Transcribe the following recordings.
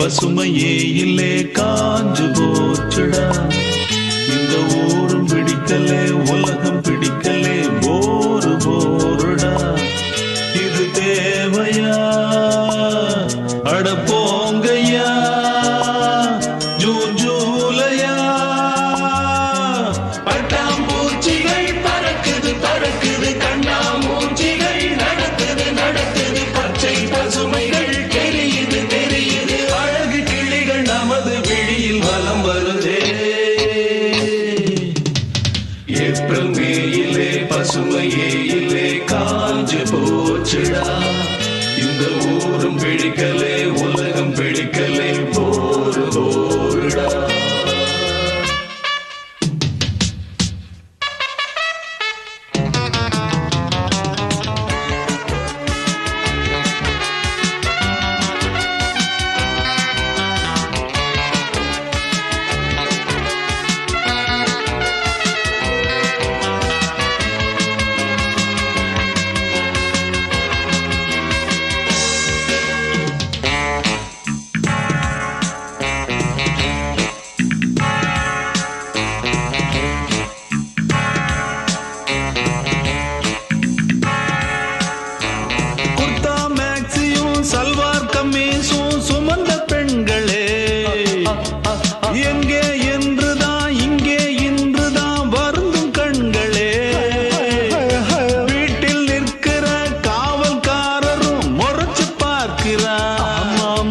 பசுமையே இல்லே காஞ்சு போச்சுடா. இந்த ஊரும் பிடிக்கலே உலகம் பிடிக்கலே போரு போருடா. இது தேவையா அட போங்கய்யா ஜூன் ஜூலையா. பட்டாம்பூச்சிகள் பறக்குது பறக்குது கண்ணாமூச்சிகள் நடக்குது நடக்குது பச்சை பசுமைகள் தெரியுது தெரியுது அழகு கிளிகள் நமது விழியில் வலம் வருதே. ஏப்ரல் மேயிலே பசுமையே இல்லே காஞ்சு போச்சுடா. இந்த ஊரும் பிடிக்கலே உலகம் பிடிக்கலே போரு போருடா. சல்வார் கம்மீசும் சுமந்த பெண்களே எங்கே என்றுதான் இங்கே இன்றுதான் வருந்தும் கண்களே. வீட்டில் நிற்கிற காவல்காரரும் முறைச்சு பார்க்கிறார்.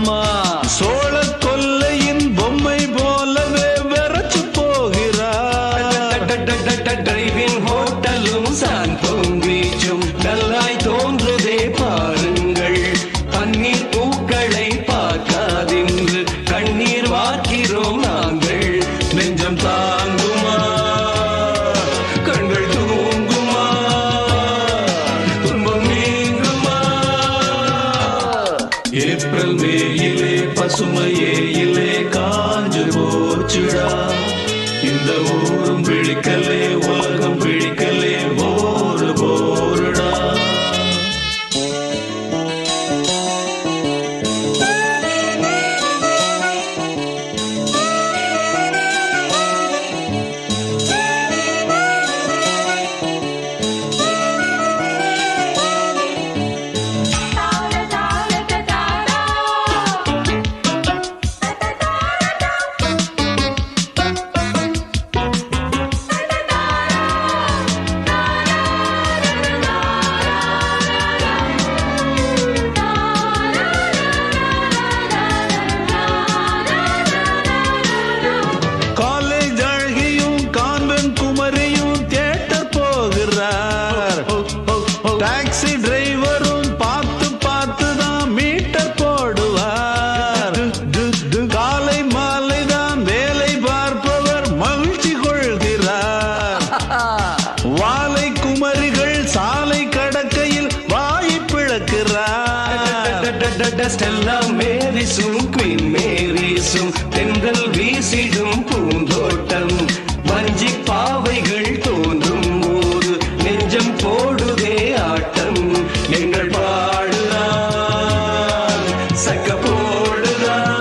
சோழ கொல்லையின் பொம்மை போலவே வெறச்சு போகிறார். டிரைவிங் ஹோட்டலும் சாந்தோம் பீச்சும் நல்லாய் தோன்றுதே பாருங்கள். கண்ணீர் பூக்களை பார்க்காதென்று கண்ணீர் வார்க்கிறோம் நாங்கள். நெஞ்சம் தாங்குமா கண்கள் தூங்குமா துன்பம் நீங்குமா. ஏப்ரல் மேயிலே பசுமையே இல்லே காஞ்சு போச்சுடா. இந்த ஊரும் பிடிக்கலே உலகம் பிடிக்கலே போரு போருடா. டாக்ஸி டிரைவரும் பார்த்து பார்த்து தான் மீட்டர் போடுவார். காலை மாலை தான் வேலை பார்ப்பவர் மகிழ்ச்சி கொள்கிறார். வாலை குமரிகள் சாலை கடக்கையில் வாய் பிளக்கிறார். ஸ்டெல்லா மேரிசும் குயின் மேரிசும் தென்றல் வீசிடும் பூந்தோட்டம். வஞ்சி பாவைகள் தோன்றும் போது நெஞ்சம் போடுதே ஆட்டம். எங்கள் பாடுதான் சக்க போடுதான்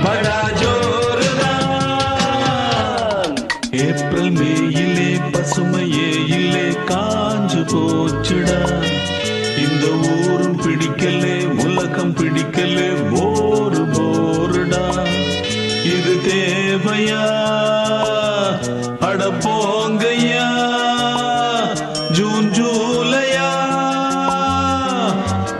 படா ஜோருதான். ஏப்ரல் மேயிலே பசுமையே இல்லே காஞ்சு போச்சுடா. இந்த ஊரும் பிடிக்கலே உலகம் பிடிக்கலே போரு போருடா. இது தேவையா அட போங்கய்யா ஜூன் ஜூலையா.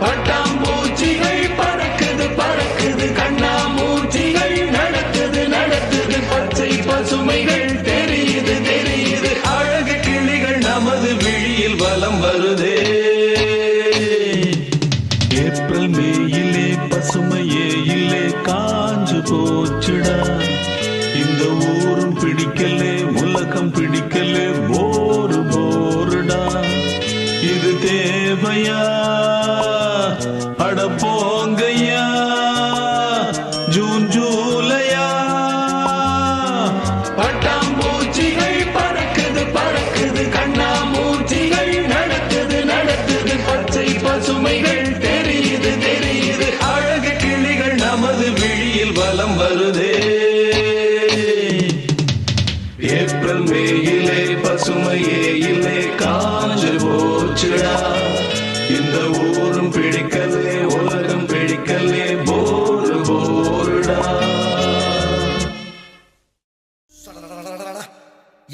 பட்டாம்பூச்சிகள் பறக்குது பறக்குது கண்ணாமூச்சிகள் நடக்குது நடக்குது பச்சை பசுமைகள் தெரியுது தெரியுது அழகு கிளிகள் நமது விழியில் வலம் வருதே. ஏப்ரல் மேயிலே பசுமையே இல்லே காஞ்சு போச்சுடா. இந்த ஊரும் பிடிக்கலே உலகம் பிடிக்கலே போரு போருடா. இது தேவையா அட போங்கய்யா ஜூன் ஜூலையா. பட்டாம்பூச்சிகள் பறக்குது பறக்குது கண்ணாமூச்சிகள் நடக்குது நடக்குது பச்சை பசுமைகள் தெரியுது தெரியுது அழகு கிளிகள் நமது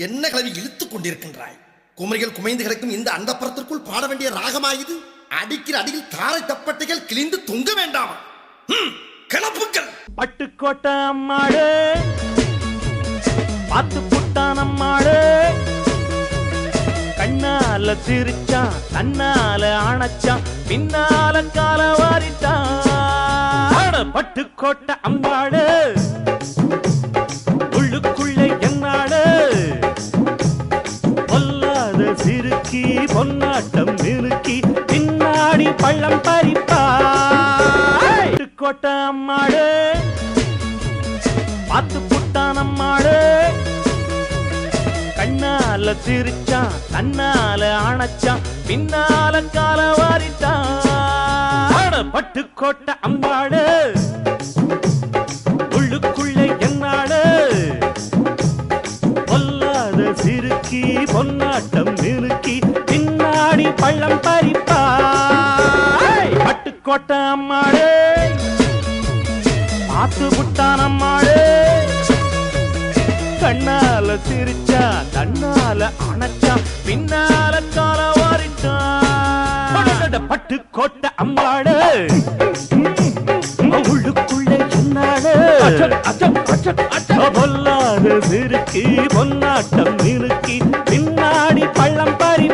என்ன கிளவி இழுத்துக் கொண்டிருக்கின்றாய்? குமரிகள் குமைந்து கிடக்கும் இந்த அந்தப்புறத்திற்குள் பாட வேண்டிய ராகமாயுது. அடிக்கிற அடியில் தாரை தப்பட்டைகள் கிழிந்து தொங்க வேண்டாமா? கிளப்புக்கள். பட்டுக்கோட்டை அம்மாடு பார்த்து புட்டான் அம்மாடு, கண்ணால சிரிச்சான் தன்னால அணைச்சான் பின்னால கால வாரிட்டான். பட்டுக்கோட்டை அம்மாடு உள்ளுக்குள்ளே என்னாடு, பொல்லாத சிறுக்கி பொன்னாட்டம் நிறுக்கி பின்னாடி பள்ளம் பறிப்பா. பட்டுக்கோட்டை அம்மாடு பார்த்து புட்டான் அம்மாடு, கண்ணால சிரிச்சான் தன்னால அணைச்சான் பின்னால கால வாரிட்டான். பட்டுக்கோட்டை அம்மாடு உள்ளுக்குள்ளே என்னாடு, பொல்லாத சிறுக்கி பொன்னாட்டம் நிறுக்கி பின்னாடி பள்ளம் பறிப்பா. பட்டுக்கோட்டை அம்மாடு பார்த்து புட்டான் அம்மாடு, கண்ணால சிரிச்சா தன்னால அணைச்சா பின்னால கால வாரிட்டான். பட்டுக்கோட்டை அம்மாடு உள்ளுக்குள்ளே என்னாடு, பொல்லாத சிறுக்கி பொன்னாட்டம் நிறுக்கி பின்னாடி பள்ளம் பறி